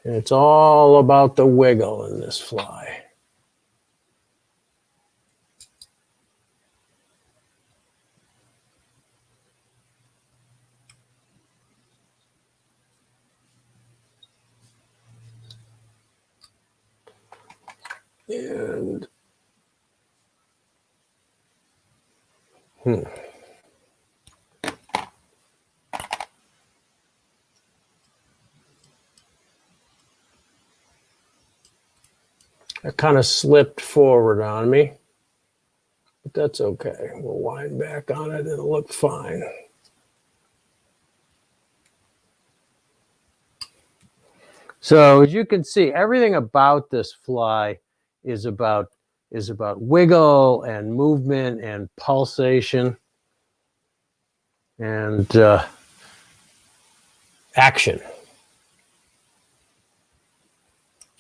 And it's all about the wiggle in this fly. And it kind of slipped forward on me, but that's okay. We'll wind back on it. It'll look fine. So as you can see, everything about this fly is about wiggle and movement and pulsation and action.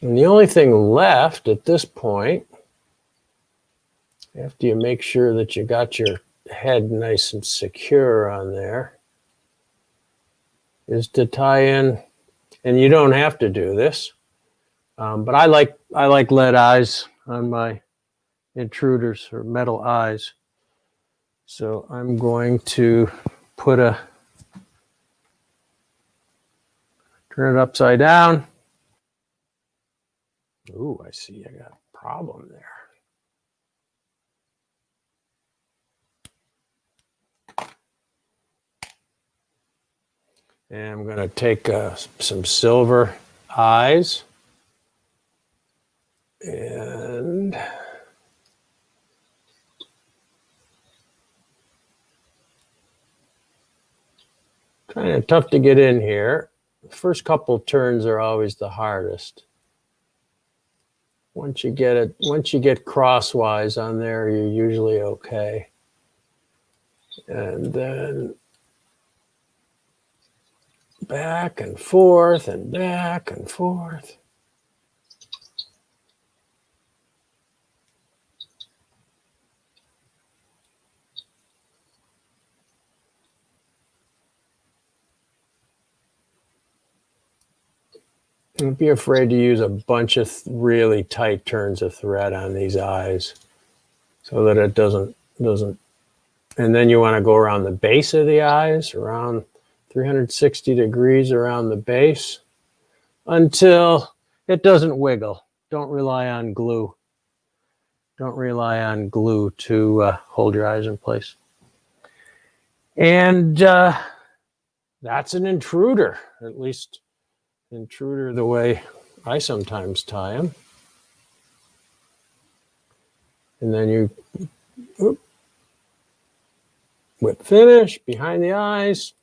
And the only thing left at this point, after you make sure that you got your head nice and secure on there, is to tie in, and you don't have to do this, but I like lead eyes on my intruders, or metal eyes. So I'm going to turn it upside down. Ooh, I see I got a problem there. And I'm going to take some silver eyes and kind of tough to get in here. The first couple turns are always the hardest. Once you get crosswise on there, you're usually okay. And then back and forth and back and forth. Don't be afraid to use a bunch of really tight turns of thread on these eyes so that it doesn't, and then you want to go around the base of the eyes, around 360 degrees around the base until it doesn't wiggle. Don't rely on glue. Don't rely on glue to hold your eyes in place. And that's an intruder, at least intruder the way I sometimes tie them. And then you whip finish behind the eyes.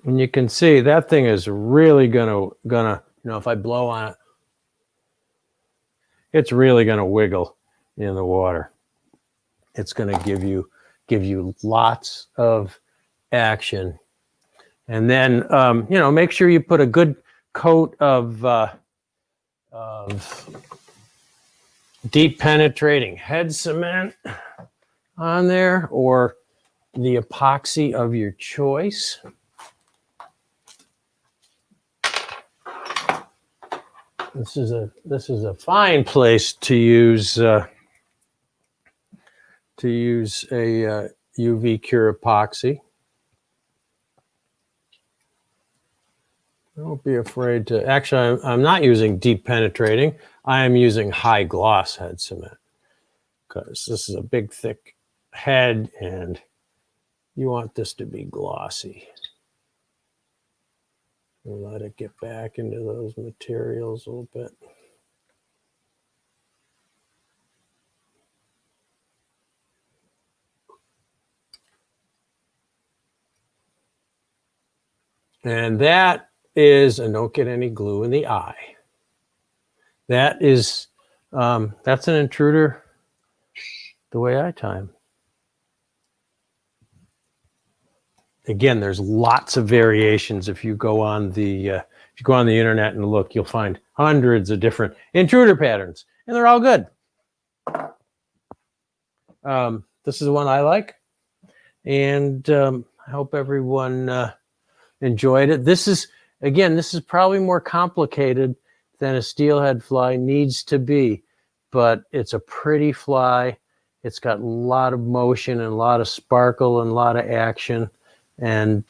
And you can see that thing is really gonna, if I blow on it, it's really gonna wiggle in the water. It's gonna give you lots of action. And then, make sure you put a good coat of deep penetrating head cement on there, or the epoxy of your choice. This is a fine place to use a UV cure epoxy. Don't be afraid to. Actually, I'm not using deep penetrating. I am using high gloss head cement because this is a big, thick head, and you want this to be glossy. And let it get back into those materials a little bit. And that is, and don't get any glue in the eye. That is, that's an intruder the way I tie them. Again, there's lots of variations. If you go on the internet and look, you'll find hundreds of different intruder patterns, and they're all good. This is the one I like, and I hope everyone enjoyed it. This is probably more complicated than a steelhead fly needs to be, but it's a pretty fly. It's got a lot of motion and a lot of sparkle and a lot of action. And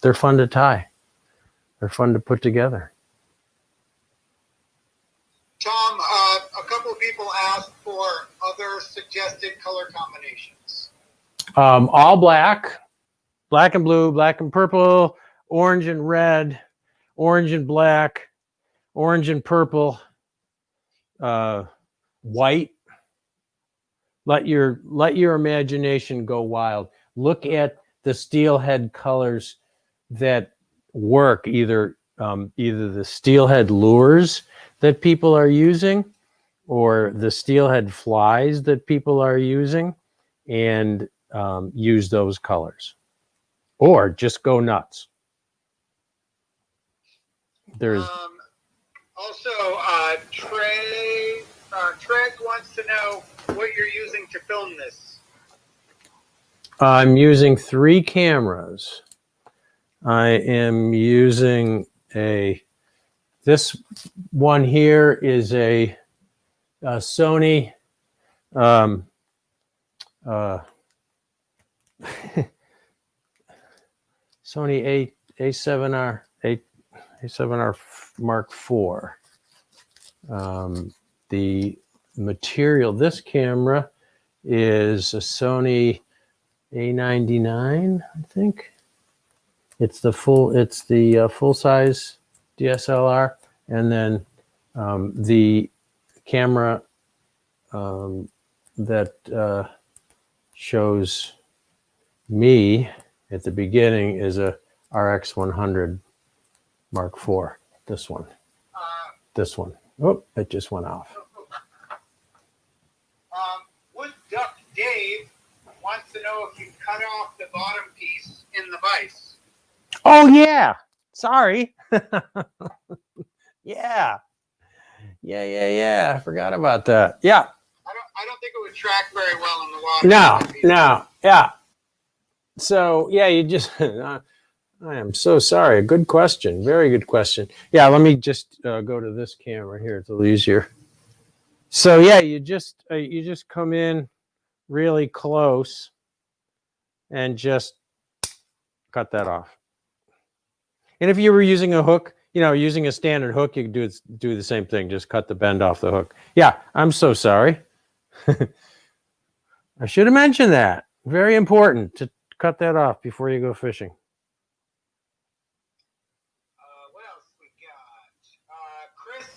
they're fun to tie. They're fun to put together. Tom, a couple of people asked for other suggested color combinations. All black, black and blue, black and purple, orange and red, orange and black, orange and purple, white. Let your imagination go wild. Look at the steelhead colors that work, either the steelhead lures that people are using or the steelhead flies that people are using, and use those colors, or just go nuts. There's Also, Treg wants to know what you're using to film this. I'm using 3 cameras. I am using this one here is a Sony Sony A7R Mark IV. The material, this camera is a Sony A99, I think. It's the full size DSLR, and then the camera that shows me at the beginning is a RX100 Mark IV. This one. This one. Oh, it just went off. Wood Duck Dave wants to know if you cut off the bottom piece in the vise. Oh yeah. Sorry. Yeah. I forgot about that. Yeah. I don't think it would track very well in the water. No. Yeah. So yeah, you just. I am so sorry. Good question. Very good question. Yeah. Let me just go to this camera here. It's a little easier. So yeah, you just come in really close and just cut that off. And if you were using a hook, using a standard hook, you could do the same thing. Just cut the bend off the hook. Yeah, I'm so sorry. I should have mentioned that. Very important to cut that off before you go fishing. What else we got? Chris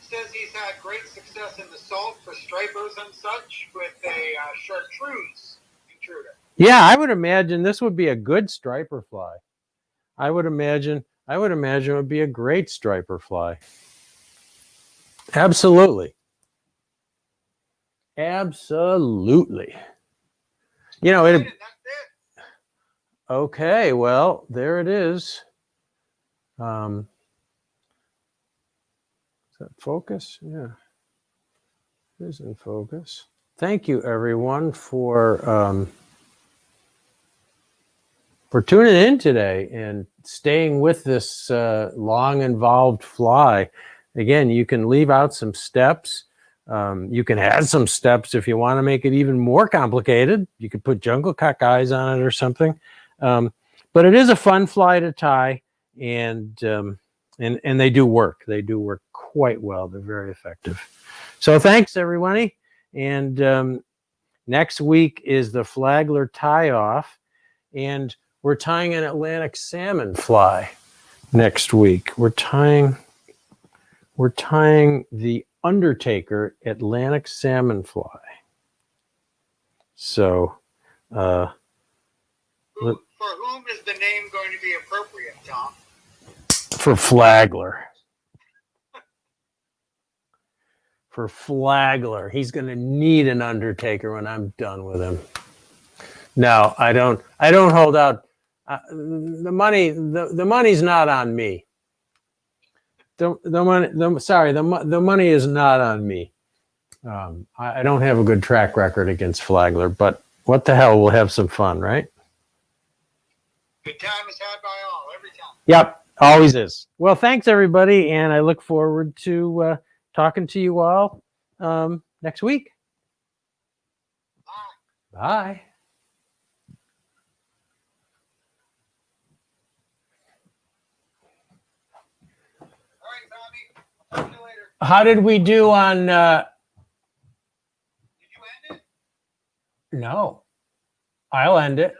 says he's had great success in the salt for stripers and such with a chartreuse intruder. Yeah, I would imagine this would be a good striper fly. I would imagine it would be a great striper fly. Absolutely. Absolutely. That's it. Okay, well, there it is. Is that focus? Yeah. It is in focus. Thank you, everyone, for tuning in today and staying with this long, involved fly. Again, you can leave out some steps. You can add some steps if you want to make it even more complicated. You could put jungle cock eyes on it or something. But it is a fun fly to tie, and they do work. They do work quite well. They're very effective. So thanks, everybody. And next week is the flagler tie-off, and we're tying an Atlantic salmon fly next week. We're tying the Undertaker Atlantic salmon fly. So, for whom is the name going to be appropriate, Tom? For flagler. For flagler. He's going to need an Undertaker when I'm done with him. No, I don't hold out. The money's not on me. The money is not on me. I don't have a good track record against flagler, but what the hell? We'll have some fun, right? Good time is had by all, every time. Yep, always is. Well, thanks, everybody, and I look forward to talking to you all next week. Bye. Bye. How did we do on? Did you end it? No, I'll end it.